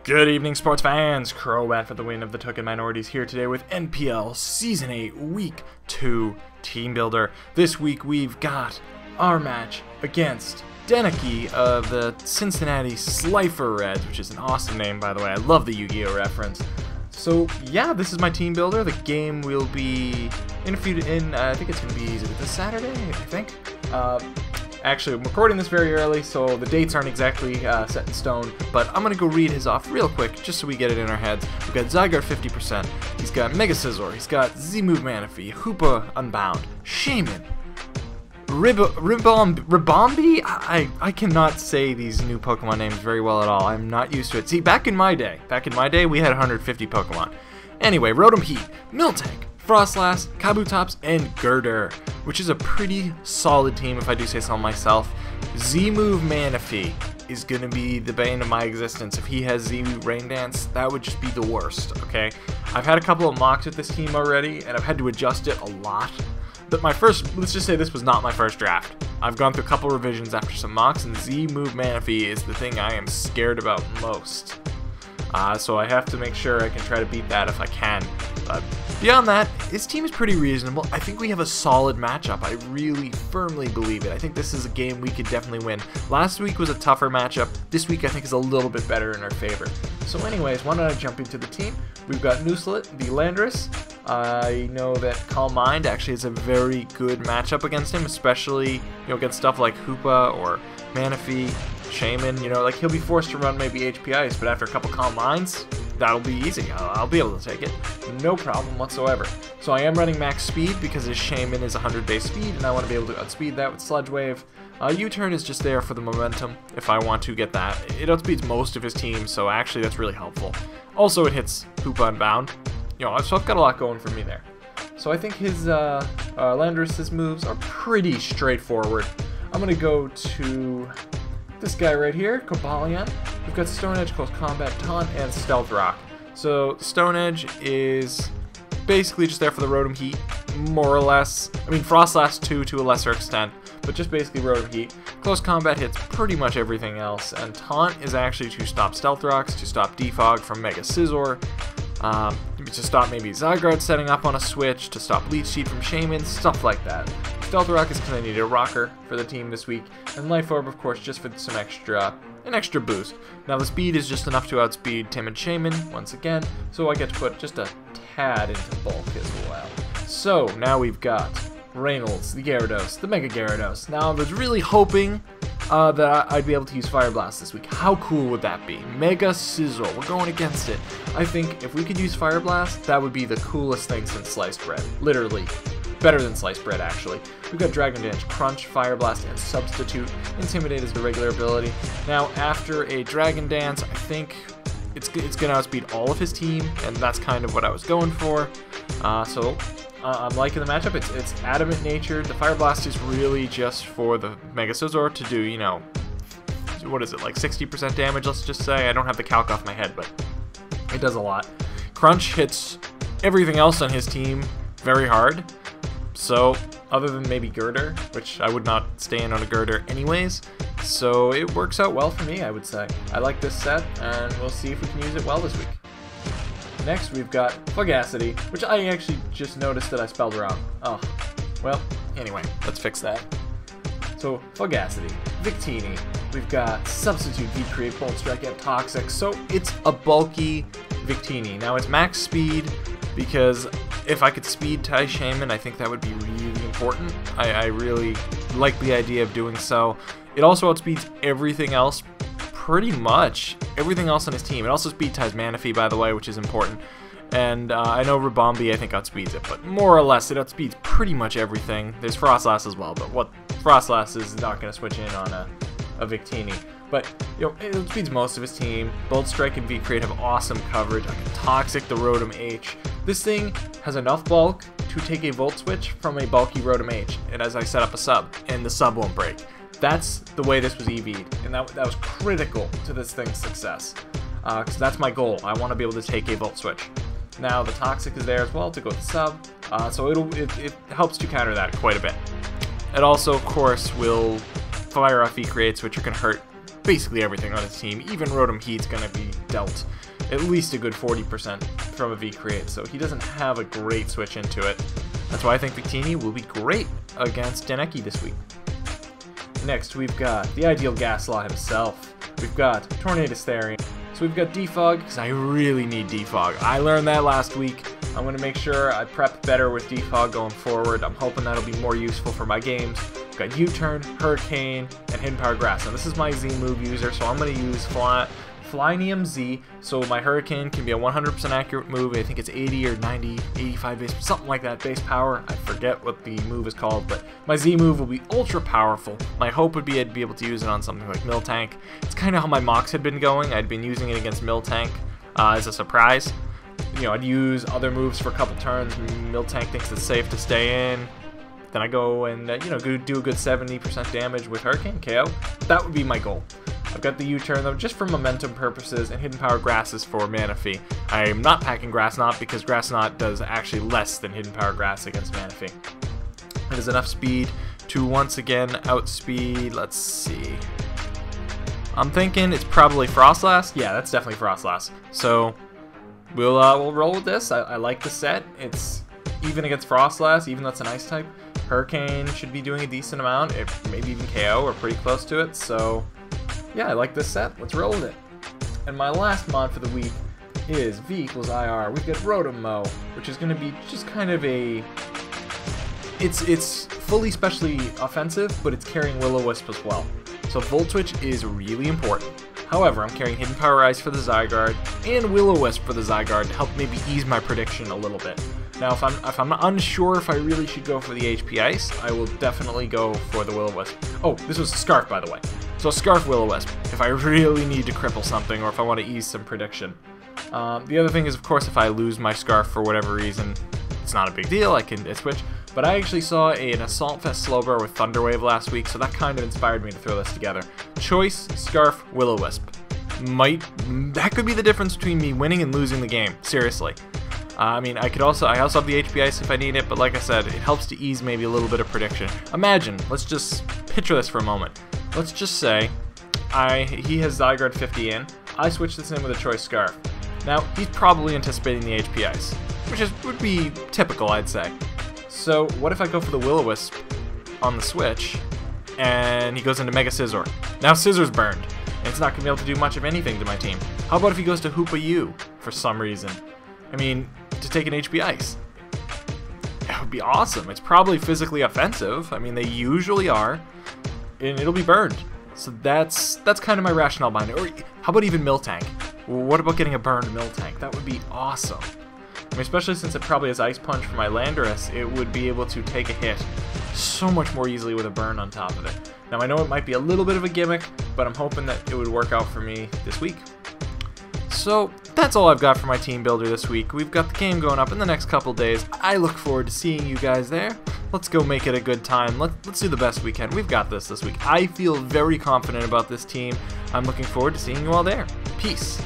Good evening, sports fans. Crobat for the win of the TheTokenMinorities here today with NPL Season 8 Week 2 Team Builder. This week we've got our match against Danekii of the Cincinnati Slifer Reds, which is an awesome name, by the way. I love the Yu-Gi-Oh reference. So yeah, this is my Team Builder. The game will be I think it's going to be this Saturday, I think. Actually, I'm recording this very early, so the dates aren't exactly set in stone, but I'm going to go read his off real quick, just so we get it in our heads. We've got Zygarde 50%, he's got Mega Scizor, he's got Z-Move Manaphy, Hoopa Unbound, Shaman, Ribombee? I cannot say these new Pokemon names very well at all. I'm not used to it. See, back in my day, we had 150 Pokemon. Anyway, Rotom Heat, Miltank, Frostlass, Kabutops, and Girder, which is a pretty solid team if I do say so myself. Z-Move Manaphy is going to be the bane of my existence. If he has Z-Move Rain Dance, that would just be the worst, okay? I've had a couple of mocks with this team already, and I've had to adjust it a lot. But let's just say this was not my first draft. I've gone through a couple revisions after some mocks, and Z-Move Manaphy is the thing I am scared about most. So I have to make sure I can try to beat that if I can. But beyond that, his team is pretty reasonable. I think we have a solid matchup. I really firmly believe it. I think this is a game we could definitely win. Last week was a tougher matchup. This week I think is a little bit better in our favor. So anyways, why don't I jump into the team? We've got Nooslet, the Landorus. I know that Calm Mind actually is a very good matchup against him, especially against stuff like Hoopa or Manaphy, Shaman. Like he'll be forced to run maybe HP Ice, but after a couple Calm Minds, that'll be easy. I'll be able to take it. No problem whatsoever. So I am running max speed because his Shaman is 100 base speed, and I want to be able to outspeed that with Sludge Wave. U-Turn is just there for the momentum if I want to get that. It outspeeds most of his team, so actually that's really helpful. Also, it hits Hoopa Unbound. So I've got a lot going for me there. So I think his Landorus' moves are pretty straightforward. I'm going to go to this guy right here, Cobalion. We've got Stone Edge, Close Combat, Taunt, and Stealth Rock. So Stone Edge is basically just there for the Rotom Heat, more or less. I mean, Frostlass too, to a lesser extent, but just basically Rotom Heat. Close Combat hits pretty much everything else, and Taunt is actually to stop Stealth Rocks, to stop Defog from Mega Scizor, to stop maybe Zygarde setting up on a switch, to stop Leech Seed from Shaman, stuff like that. Stealth Rock is because I needed a rocker for the team this week, and Life Orb, of course, just for some an extra boost. Now the speed is just enough to outspeed Timid Shaman once again, so I get to put just a tad into bulk as well. So now we've got Reynolds, the Gyarados, the Mega Gyarados. Now I was really hoping that I'd be able to use Fire Blast this week. How cool would that be? Mega Scizor, we're going against it. I think if we could use Fire Blast, that would be the coolest thing since sliced bread. Literally. Better than sliced bread, actually. We've got Dragon Dance, Crunch, Fire Blast, and Substitute. Intimidate is the regular ability. Now, after a Dragon Dance, I think it's going to outspeed all of his team, and that's kind of what I was going for. I'm liking the matchup. It's adamant natured. The Fire Blast is really just for the Mega Scizor to do, what is it, like 60% damage, let's just say. I don't have the calc off my head, but it does a lot. Crunch hits everything else on his team very hard. So, other than maybe Girder, which I would not stay in on a Girder anyways, so it works out well for me, I would say. I like this set, and we'll see if we can use it well this week. Next, we've got Fugacity, which I actually just noticed that I spelled wrong. Oh, well, anyway, let's fix that. So, Fugacity, Victini, we've got Substitute, V-Create, Bolt Strike, and Toxic, so it's a bulky Victini. Now, it's max speed, because if I could speed tie Shaman, I think that would be really important. I really like the idea of doing so. It also outspeeds everything else, pretty much everything else on his team. It also speed ties Manaphy, by the way, which is important. And I know Ribombee, I think, outspeeds it, but more or less it outspeeds pretty much everything. There's Frostlass as well, but Frostlass is not going to switch in on a Victini. But, it outspeeds most of his team. Bolt Strike and V-Create have awesome coverage. I can Toxic the Rotom H. This thing has enough bulk to take a Volt Switch from a bulky Rotom H, and as I set up a sub, and the sub won't break. That's the way this was EV'd, and that was critical to this thing's success. Because that's my goal. I want to be able to take a Volt Switch. Now, the Toxic is there as well to go with the sub, so it helps to counter that quite a bit. It also, of course, will fire off V-Creates, which are going to hurt basically everything on his team. Even Rotom Heat's going to be dealt at least a good 40% from a V-Create, so he doesn't have a great switch into it. That's why I think Victini will be great against Danekii this week. Next, we've got the Ideal Gaslaw himself. We've got Tornadus Therian. So we've got Defog, because I really need Defog. I learned that last week. I'm going to make sure I prep better with Defog going forward. I'm hoping that'll be more useful for my games. We've got U-Turn, Hurricane, and Hidden Power Grass. Now this is my Z move user, so I'm going to use Flynium Z, so my Hurricane can be a 100% accurate move. I think it's 80 or 90, 85 base, something like that, base power. I forget what the move is called, but my Z move will be ultra powerful. My hope would be I'd be able to use it on something like Miltank. It's kind of how my Mox had been going. I'd been using it against Miltank as a surprise. You know, I'd use other moves for a couple turns. Miltank thinks it's safe to stay in. Then I go and, you know, do a good 70% damage with Hurricane KO. That would be my goal. I've got the U-Turn though, just for momentum purposes, and Hidden Power Grasses for Mana Fee. I am not packing Grass Knot because Grass Knot does actually less than Hidden Power Grass against Mana Fee. It is enough speed to once again outspeed, let's see. I'm thinking it's probably Frostlass. Yeah, that's definitely Frostlass. So we'll roll with this. I like the set. It's even against Frostlass, even though it's an Ice type. Hurricane should be doing a decent amount, maybe even KO or pretty close to it. So yeah, I like this set. Let's roll with it. And my last mod for the week is V equals IR. We've got Rotom-Mow, which is going to be just kind of a... It's fully specially offensive, but it's carrying Will-O-Wisp as well. So Volt Switch is really important. However, I'm carrying Hidden Power Ice for the Zygarde and Will-O-Wisp for the Zygarde to help maybe ease my prediction a little bit. Now, if I'm unsure if I really should go for the HP Ice, I will definitely go for the Will-O-Wisp. Oh, this was Scarf, by the way. So Scarf Will-O-Wisp, if I really need to cripple something or if I want to ease some prediction. The other thing is, of course, if I lose my Scarf for whatever reason, it's not a big deal, I can switch. But I actually saw an Assault Fest Slowbro with Thunder Wave last week, so that kind of inspired me to throw this together. Choice, Scarf, Will-O-Wisp. That could be the difference between me winning and losing the game, seriously. I mean, I also have the HP Ice if I need it, but like I said, it helps to ease maybe a little bit of prediction. Imagine, let's just picture this for a moment. Let's just say he has Zygarde 50 in, I switch this in with a Choice Scarf. Now, he's probably anticipating the HP Ice, which would be typical, I'd say. So, what if I go for the Will-O-Wisp on the switch, and he goes into Mega Scizor? Now Scissor's burned, and it's not going to be able to do much of anything to my team. How about if he goes to Hoopa U for some reason? I mean, to take an HP Ice. That would be awesome. It's probably physically offensive. I mean, they usually are. And it'll be burned. So that's kind of my rationale behind it. Or how about even Miltank? What about getting a burned Miltank? That would be awesome. I mean, especially since it probably has Ice Punch for my Landorus, it would be able to take a hit so much more easily with a burn on top of it. Now, I know it might be a little bit of a gimmick, but I'm hoping that it would work out for me this week. So that's all I've got for my team builder this week. We've got the game going up in the next couple days. I look forward to seeing you guys there. Let's go make it a good time. Let's do the best we can. We've got this week. I feel very confident about this team. I'm looking forward to seeing you all there. Peace.